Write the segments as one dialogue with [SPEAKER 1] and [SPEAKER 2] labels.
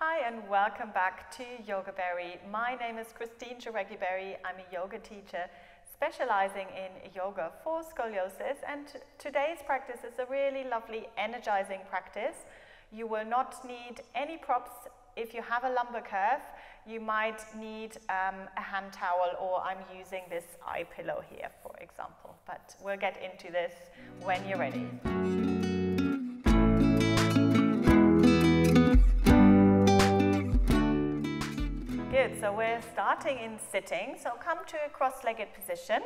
[SPEAKER 1] Hi and welcome back to Yoga Berry. My name is Christine Jarecki-Berry. I'm a yoga teacher specializing in yoga for scoliosis, and today's practice is a really lovely energizing practice. You will not need any props. If you have a lumbar curve, you might need a hand towel, or I'm using this eye pillow here, for example. But we'll get into this when you're ready. Good, so we're starting in sitting. So come to a cross-legged position.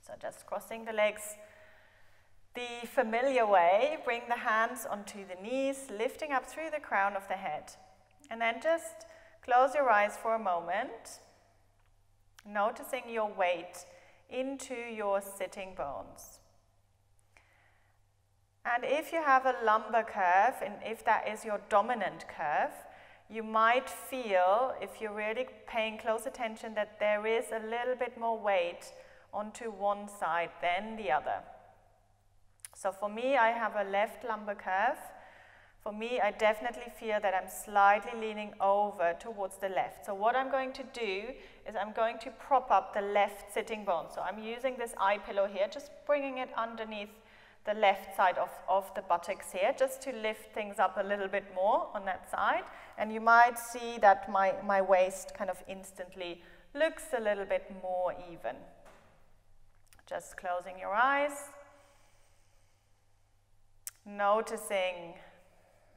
[SPEAKER 1] So just crossing the legs the familiar way. Bring the hands onto the knees, lifting up through the crown of the head. And then just close your eyes for a moment, noticing your weight into your sitting bones. And if you have a lumbar curve, and if that is your dominant curve, you might feel, if you're really paying close attention, that there is a little bit more weight onto one side than the other. So for me, I have a left lumbar curve. For me, I definitely feel that I'm slightly leaning over towards the left. So what I'm going to do is I'm going to prop up the left sitting bone. So I'm using this eye pillow here, just bringing it underneath the left side of the buttocks here, just to lift things up a little bit more on that side. And you might see that my waist kind of instantly looks a little bit more even. Just closing your eyes, noticing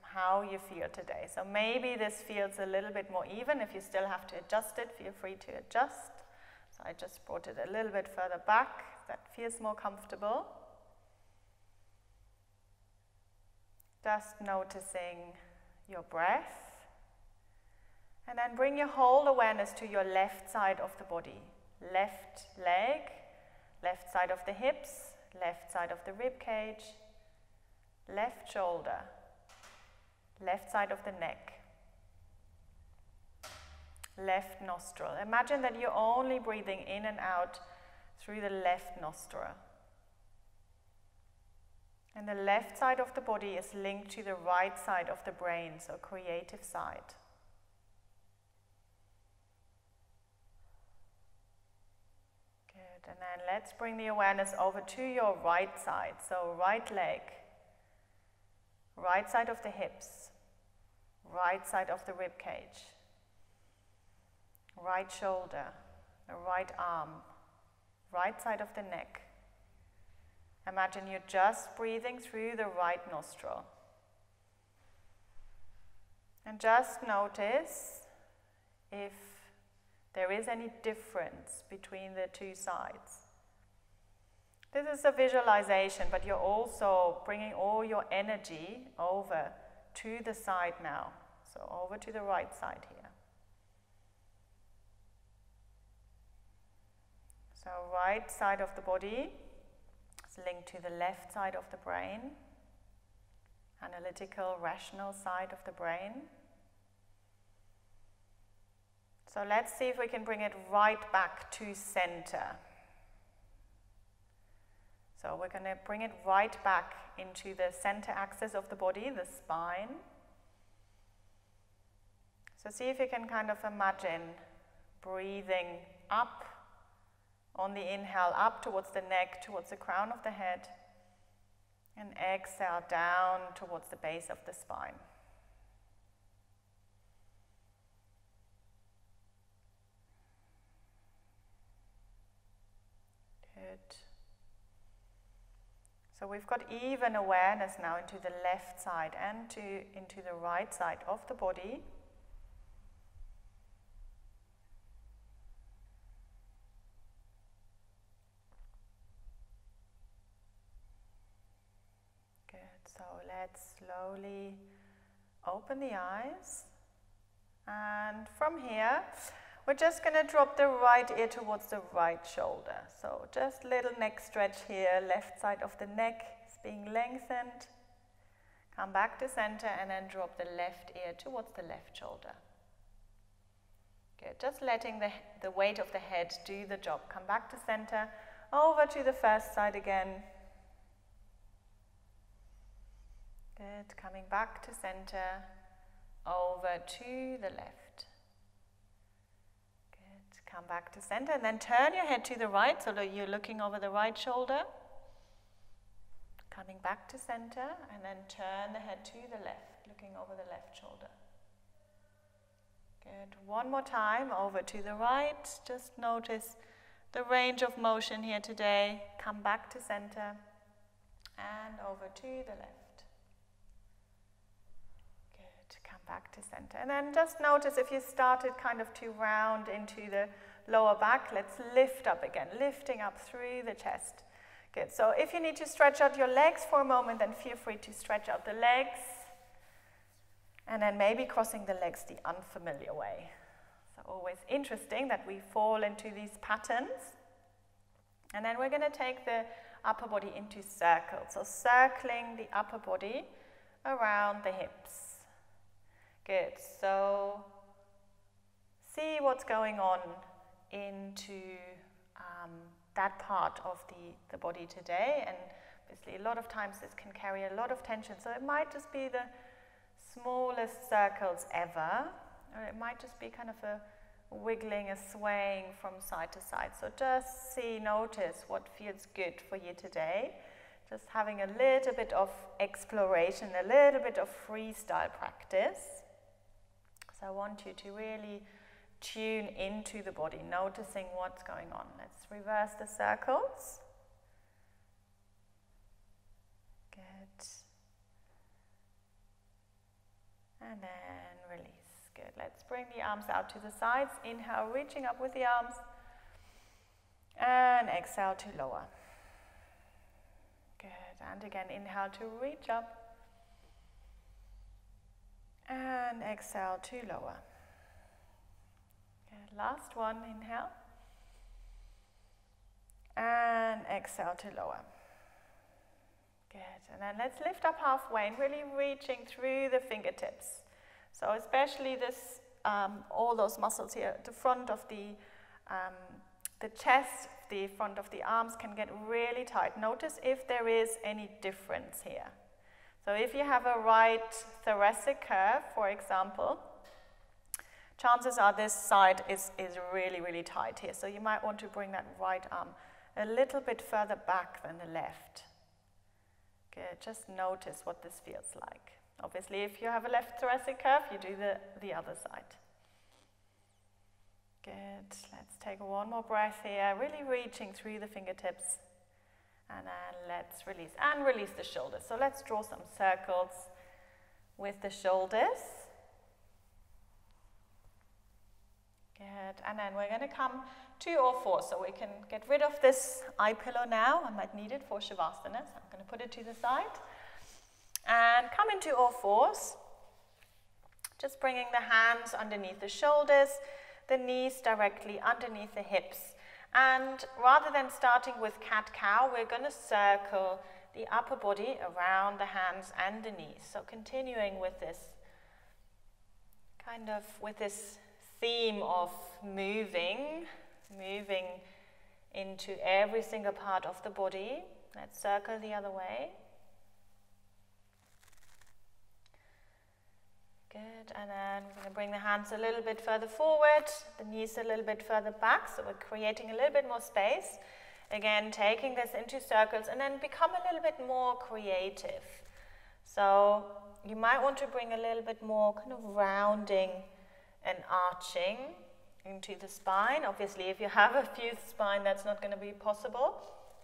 [SPEAKER 1] how you feel today. So maybe this feels a little bit more even. If you still have to adjust it, feel free to adjust. So I just brought it a little bit further back. That feels more comfortable. Just noticing your breath. And then bring your whole awareness to your left side of the body. Left leg, left side of the hips, left side of the rib cage, left shoulder, left side of the neck, left nostril. Imagine that you're only breathing in and out through the left nostril. And the left side of the body is linked to the right side of the brain, so creative side. Good, and then let's bring the awareness over to your right side. So right leg, right side of the hips, right side of the rib cage, right shoulder, the right arm, right side of the neck. Imagine you're just breathing through the right nostril. And just notice if there is any difference between the two sides. This is a visualization, but you're also bringing all your energy over to the side now. So over to the right side here. So right side of the body is linked to the left side of the brain, analytical, rational side of the brain. So let's see if we can bring it right back to center. So we're going to bring it right back into the center axis of the body, the spine. So see if you can kind of imagine breathing up on the inhale, up towards the neck, towards the crown of the head, and exhale down towards the base of the spine. Good. So we've got even awareness now into the left side and into the right side of the body. Good. So let's slowly open the eyes. And from here, we're just going to drop the right ear towards the right shoulder. So just little neck stretch here, left side of the neck is being lengthened. Come back to center and then drop the left ear towards the left shoulder. Good, just letting the weight of the head do the job. Come back to center, over to the first side again. Good, coming back to center. over to the left. Good. Come back to center and then turn your head to the right so that you're looking over the right shoulder. Coming back to center and then turn the head to the left, looking over the left shoulder. Good. One more time, over to the right. Just notice the range of motion here today. Come back to center and over to the left. Good. Come back to center. And then just notice if you started kind of to round into the lower back, let's lift up again, lifting up through the chest. Good. So if you need to stretch out your legs for a moment, then feel free to stretch out the legs. And then maybe crossing the legs the unfamiliar way. So always interesting that we fall into these patterns. And then we're going to take the upper body into circles. So circling the upper body around the hips. Good. So see what's going on into that part of the body today. And obviously a lot of times this can carry a lot of tension. So it might just be the smallest circles ever, or it might just be kind of a wiggling, a swaying from side to side. So just notice what feels good for you today. Just having a little bit of exploration, a little bit of freestyle practice. So I want you to really tune into the body, noticing what's going on. Let's reverse the circles. Good. And then release. Good. Let's bring the arms out to the sides. Inhale, reaching up with the arms. And exhale to lower. Good. And again, inhale to reach up. And exhale to lower. Good. Last one, inhale. And exhale to lower. Good. And then let's lift up halfway and really reaching through the fingertips. So especially this, all those muscles here, the front of the chest, the front of the arms can get really tight. Notice if there is any difference here. So if you have a right thoracic curve, for example, chances are this side is really, really tight here. So you might want to bring that right arm a little bit further back than the left. Good. Just notice what this feels like. Obviously, if you have a left thoracic curve, you do the other side. Good. Let's take one more breath here, really reaching through the fingertips. And then let's release. And release the shoulders. So let's draw some circles with the shoulders. Good. And then we're going to come to all fours. So we can get rid of this eye pillow now. I might need it for Shavasana, so I'm going to put it to the side. And come into all fours. Just bringing the hands underneath the shoulders, the knees directly underneath the hips. And rather than starting with cat-cow, we're going to circle the upper body around the hands and the knees. So continuing with this, kind of with this theme of moving into every single part of the body. Let's circle the other way. Good, and then we're going to bring the hands a little bit further forward, the knees a little bit further back, so we're creating a little bit more space. Again, taking this into circles and then become a little bit more creative. So you might want to bring a little bit more kind of rounding and arching into the spine. Obviously, if you have a fused spine, that's not going to be possible,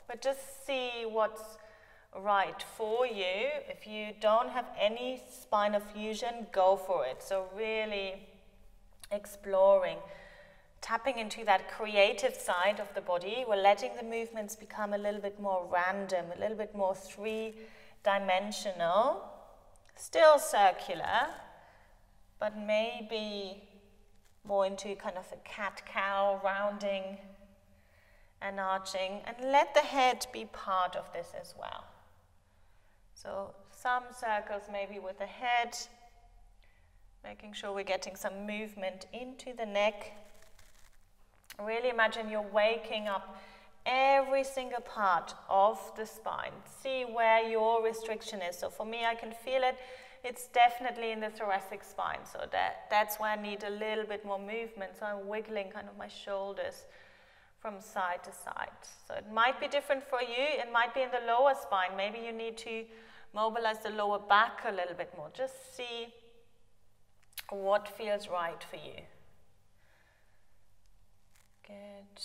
[SPEAKER 1] but just see what's right for you. If you don't have any spinal fusion, go for it. So really exploring, tapping into that creative side of the body. We're letting the movements become a little bit more random, a little bit more three-dimensional, still circular, but maybe more into kind of a cat-cow rounding and arching, and let the head be part of this as well. So some circles maybe with the head, making sure we're getting some movement into the neck. Really imagine you're waking up every single part of the spine. See where your restriction is. So for me, I can feel it it's definitely in the thoracic spine. So that's why I need a little bit more movement. So I'm wiggling kind of my shoulders from side to side. So it might be different for you. It might be in the lower spine. Maybe you need to mobilize the lower back a little bit more. Just see what feels right for you. Good.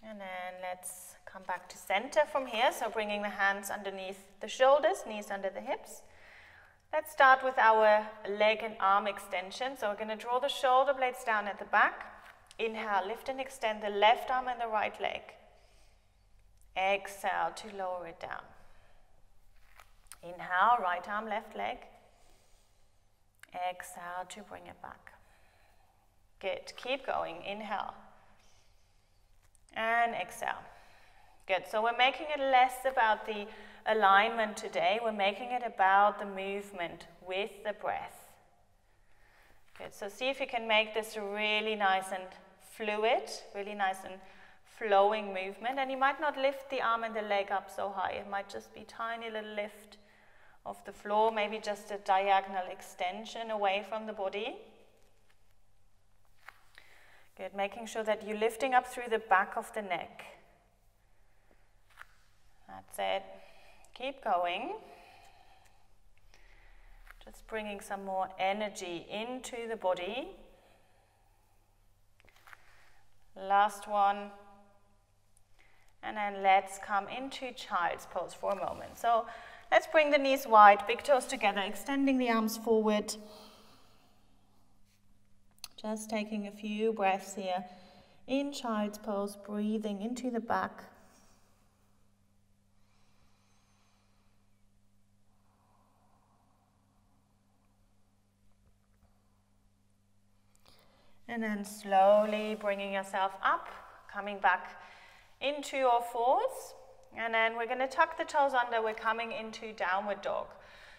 [SPEAKER 1] And then let's come back to center from here. So bringing the hands underneath the shoulders, knees under the hips. Let's start with our leg and arm extension. So we're going to draw the shoulder blades down at the back. Inhale, lift and extend the left arm and the right leg. Exhale to lower it down. Inhale, right arm, left leg. Exhale to bring it back. Good. Keep going. Inhale. And exhale. Good. So we're making it less about the alignment today. We're making it about the movement with the breath. Good. So see if you can make this really nice and fluid, really nice and flowing movement. And you might not lift the arm and the leg up so high. It might just be tiny little lift of the floor, maybe just a diagonal extension away from the body. Good, making sure that you're lifting up through the back of the neck. That's it. Keep going. Just bringing some more energy into the body. Last one. And then let's come into child's pose for a moment. So let's bring the knees wide, big toes together, extending the arms forward. Just taking a few breaths here in child's pose, breathing into the back. And then slowly bringing yourself up, coming back into your fours. And then we're going to tuck the toes under. We're coming into downward dog.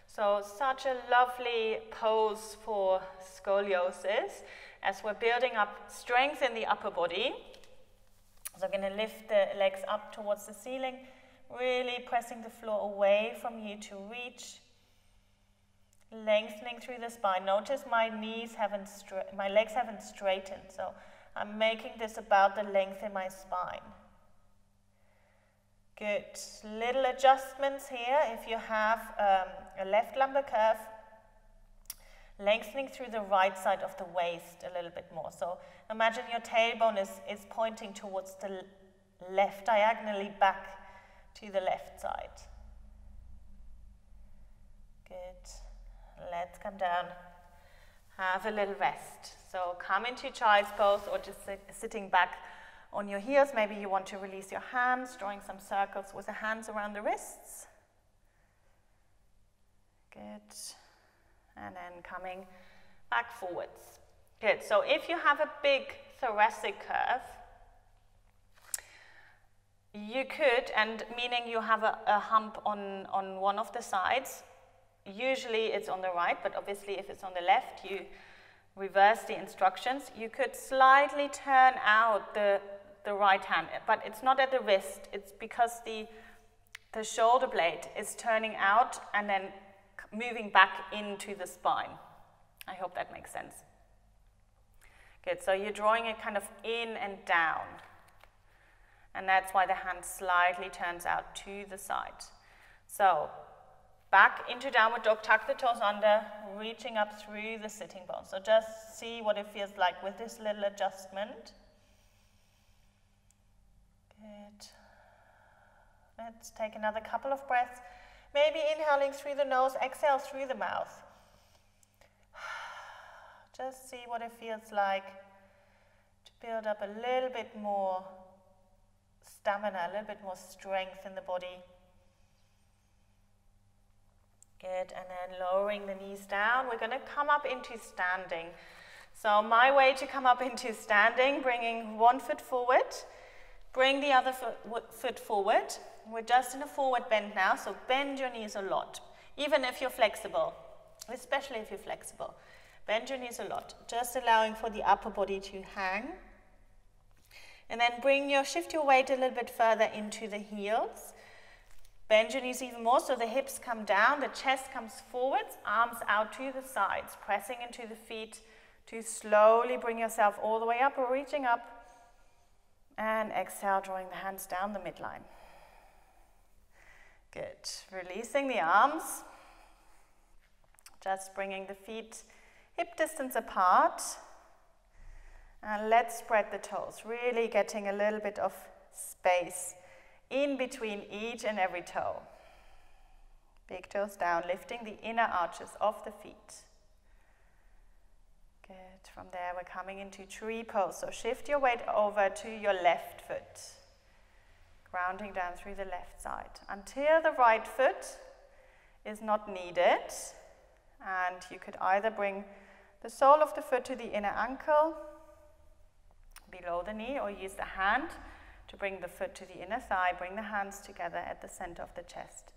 [SPEAKER 1] So such a lovely pose for scoliosis as we're building up strength in the upper body. So I'm going to lift the legs up towards the ceiling, really pressing the floor away from you to reach. Lengthening through the spine. Notice my legs haven't straightened. So I'm making this about the length in my spine. Good. Little adjustments here. If you have a left lumbar curve, lengthening through the right side of the waist a little bit more. So imagine your tailbone is pointing towards the left, diagonally back to the left side. Good. Let's come down. Have a little rest. So come into child's pose or just sitting back on your heels. Maybe you want to release your hands, drawing some circles with the hands around the wrists. Good. And then coming back forwards. Good. So if you have a big thoracic curve, you could, and meaning you have a hump on one of the sides, usually it's on the right, but obviously if it's on the left, you reverse the instructions. You could slightly turn out the right hand, but it's not at the wrist. It's because the shoulder blade is turning out and then moving back into the spine. I hope that makes sense. Good, so you're drawing it kind of in and down. And that's why the hand slightly turns out to the side. So back into downward dog, tuck the toes under, reaching up through the sitting bones. So just see what it feels like with this little adjustment. Good. Let's take another couple of breaths. Maybe inhaling through the nose, exhale through the mouth. Just see what it feels like to build up a little bit more stamina, a little bit more strength in the body. Good, and then lowering the knees down. We're going to come up into standing. So my way to come up into standing, bringing one foot forward, bring the other foot forward. We're just in a forward bend now, so bend your knees a lot, even if you're flexible, especially if you're flexible. Bend your knees a lot, just allowing for the upper body to hang. And then shift your weight a little bit further into the heels. Bend your knees even more so the hips come down, the chest comes forwards, arms out to the sides, pressing into the feet to slowly bring yourself all the way up or reaching up. And exhale, drawing the hands down the midline. Good. Releasing the arms. Just bringing the feet hip distance apart. And let's spread the toes, really getting a little bit of space in between each and every toe. Big toes down, lifting the inner arches of the feet. Good. From there, we're coming into tree pose. So shift your weight over to your left foot, grounding down through the left side until the right foot is not needed. And you could either bring the sole of the foot to the inner ankle, below the knee, or use the hand to bring the foot to the inner thigh. Bring the hands together at the center of the chest,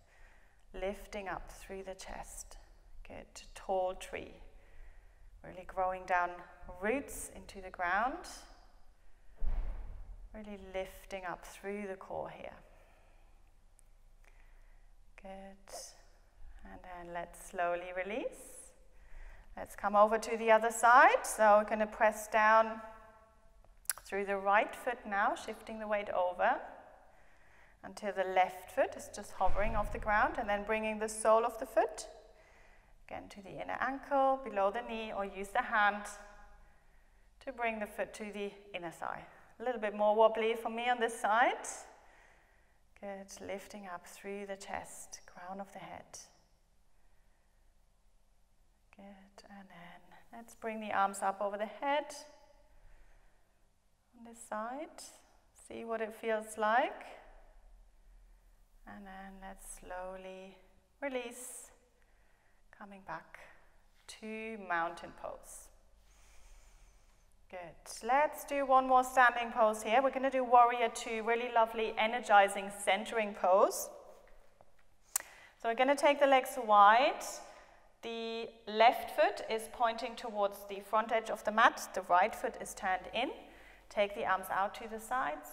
[SPEAKER 1] lifting up through the chest. Good. Tall tree. Really growing down roots into the ground. Really lifting up through the core here. Good. And then let's slowly release. Let's come over to the other side. So we're going to press down through the right foot now, shifting the weight over until the left foot is just hovering off the ground, and then bringing the sole of the foot again to the inner ankle, below the knee, or use the hand to bring the foot to the inner thigh. A little bit more wobbly for me on this side. Good, lifting up through the chest, crown of the head. Good, and then let's bring the arms up over the head. On this side, see what it feels like, and then let's slowly release, coming back to mountain pose. Good. Let's do one more standing pose here. We're going to do warrior two, really lovely energizing centering pose. So we're going to take the legs wide. The left foot is pointing towards the front edge of the mat. The right foot is turned in. Take the arms out to the sides.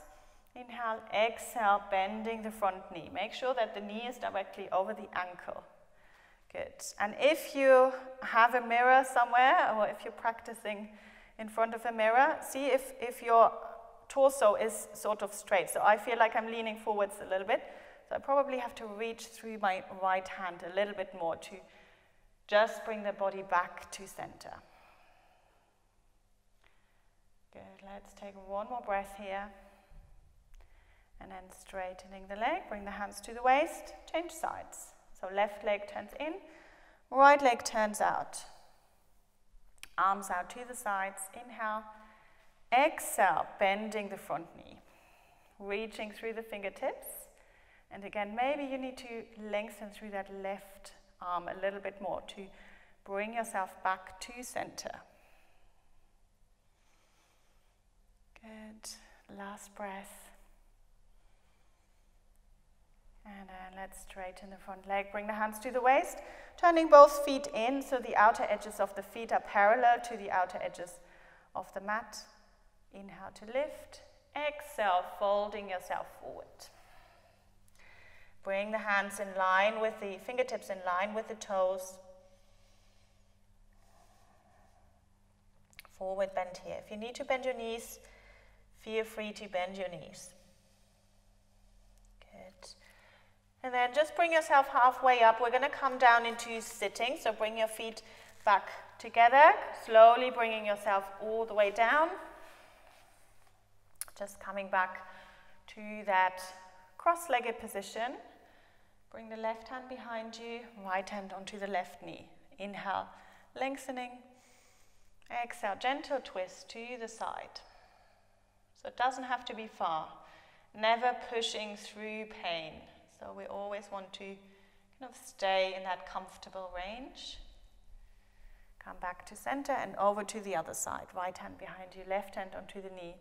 [SPEAKER 1] Inhale, exhale, bending the front knee. Make sure that the knee is directly over the ankle. Good. And if you have a mirror somewhere, or if you're practicing in front of a mirror, see if your torso is sort of straight. So I feel like I'm leaning forwards a little bit. So I probably have to reach through my right hand a little bit more to just bring the body back to center. Good, let's take one more breath here. And then straightening the leg, bring the hands to the waist, change sides. So left leg turns in, right leg turns out. Arms out to the sides, inhale. Exhale, bending the front knee. Reaching through the fingertips. And again, maybe you need to lengthen through that left arm a little bit more to bring yourself back to center. Good. Last breath. And then let's straighten the front leg. Bring the hands to the waist, turning both feet in so the outer edges of the feet are parallel to the outer edges of the mat. Inhale to lift. Exhale, folding yourself forward. Bring the hands in line with the fingertips in line with the toes. Forward bend here. If you need to bend your knees, feel free to bend your knees. Good. And then just bring yourself halfway up. We're going to come down into sitting. So bring your feet back together, slowly bringing yourself all the way down. Just coming back to that cross-legged position. Bring the left hand behind you, right hand onto the left knee. Inhale, lengthening. Exhale, gentle twist to the side. So it doesn't have to be far. Never pushing through pain. So we always want to kind of stay in that comfortable range. Come back to center and over to the other side. Right hand behind you, left hand onto the knee.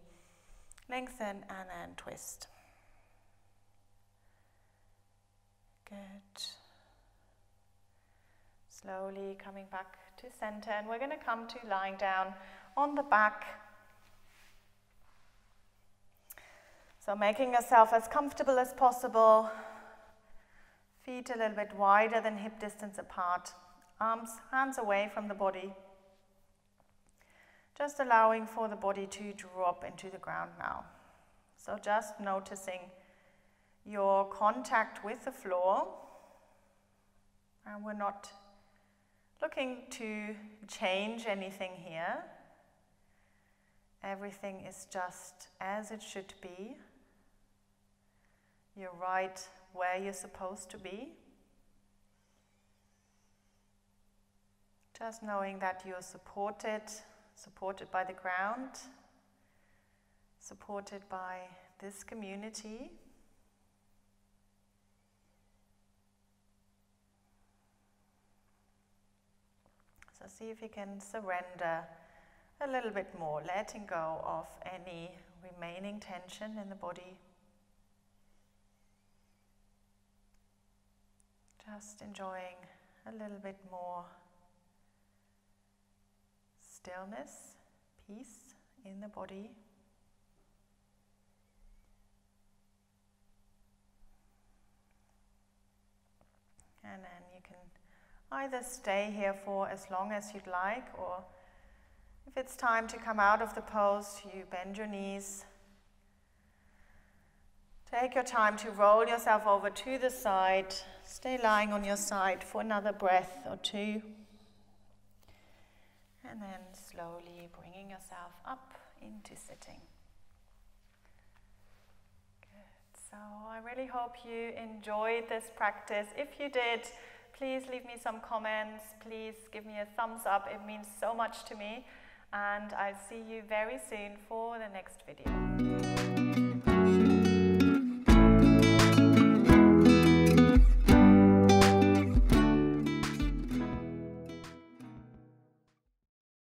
[SPEAKER 1] Lengthen and then twist. Good. Slowly coming back to center, and we're going to come to lying down on the back. So making yourself as comfortable as possible. Feet a little bit wider than hip distance apart. Hands away from the body. Just allowing for the body to drop into the ground now. So just noticing your contact with the floor. And we're not looking to change anything here. Everything is just as it should be. You're right where you're supposed to be. Just knowing that you're supported by the ground, supported by this community. So see if you can surrender a little bit more, letting go of any remaining tension in the body. Just enjoying a little bit more stillness, peace in the body. And then you can either stay here for as long as you'd like, or if it's time to come out of the pose, you bend your knees. Take your time to roll yourself over to the side. Stay lying on your side for another breath or two. And then slowly bringing yourself up into sitting. Good. So I really hope you enjoyed this practice. If you did, please leave me some comments. Please give me a thumbs up. It means so much to me. And I'll see you very soon for the next video.